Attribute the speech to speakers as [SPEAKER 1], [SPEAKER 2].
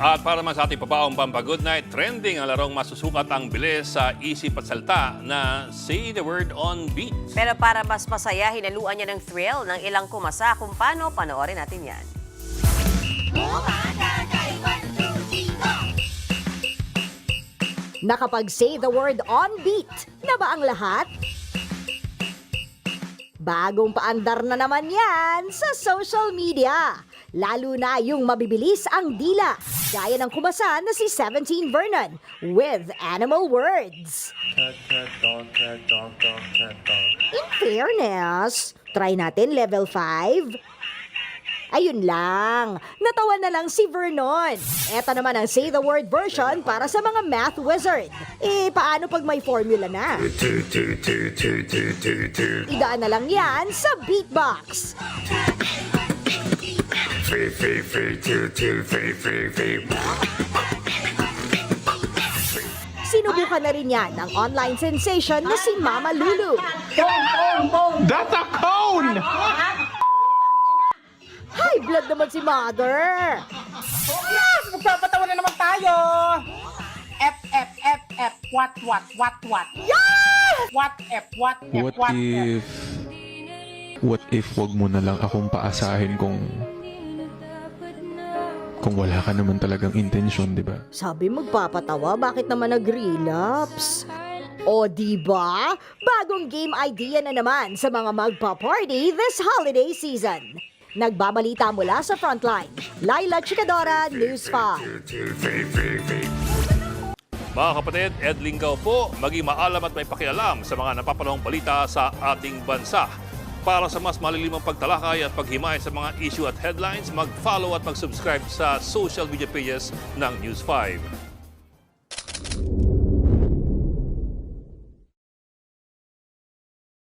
[SPEAKER 1] At para naman sa ating pabaong Pampa Good Night, trending ang larong masusukat ang bilis sa isip at salta na Say the Word on Beat.
[SPEAKER 2] Pero para mas masaya, hinaluan niya ng thrill ng ilang kumasa kung paano, panoorin natin yan.
[SPEAKER 3] Nakapag-say the word on beat na ba ang lahat? Bagong paandar na naman yan sa social media. Lalo na yung mabibilis ang dila. Gaya ng kumasa na si 17 Vernon with Animal Words. In fairness, try natin level 5. Ayun lang, natawa na lang si Vernon. Eto naman ang say the word version para sa mga math wizard. Paano pag may formula na? Idaan na lang yan sa beatbox. Sinubukan na rin yan ng online sensation na si Mama Lulu.
[SPEAKER 4] That's a cone!
[SPEAKER 3] High blood naman si Mother.
[SPEAKER 5] Yes! Magpapatawa na naman tayo! F, F, F, F, what?
[SPEAKER 3] Yeah!
[SPEAKER 5] What, F, what, F, what, F.
[SPEAKER 4] What if wag mo na lang akong paasahin kung wala ka naman talagang intensyon, di ba?
[SPEAKER 3] Sabi magpapatawa, bakit naman nag-relapse? O diba? Bagong game idea na naman sa mga magpa-party this holiday season. Nagbabalita mula sa Frontline, Laila Chicadora, News 5.
[SPEAKER 1] Mga kapatid, Ed Lingaw po, maging maalam at may pakialam sa mga napapanahong balita sa ating bansa. Para sa mas malilimang pagtalakay at paghimay sa mga issue at headlines, mag-follow at mag-subscribe sa social media pages ng News 5.